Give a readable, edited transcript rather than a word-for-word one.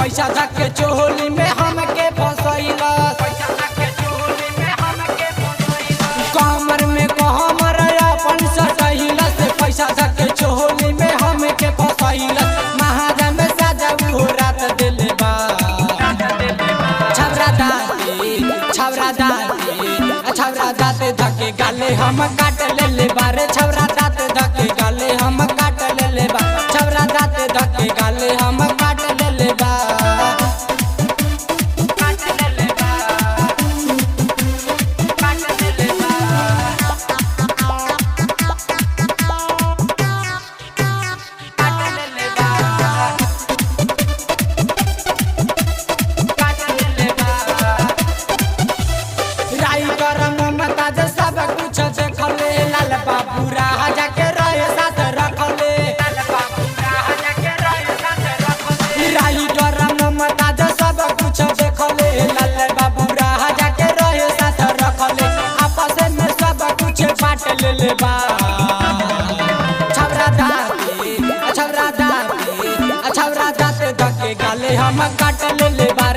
पैसा धके चोली में हमके फसैला कमर में कहमर अपन सटैला से पैसा धके चोली में हमके फसैला महाजा में साजा वो रात दिले बा छवरा दाते धके गाले हम काट ले बारे छवरा दाते धके गाले हम काट ले बा छवरा दाते धके गाले हम काट ले बा सब कुछ देखले लाल बाबू राजा के रहे साथ रखले राइटर ममताज सब कुछ देखले लाल बाबू राजा के रहे साथ रखले आपस में सब कुछ बांट ले बा छवरा दाते धके गाले हम काट ले बारे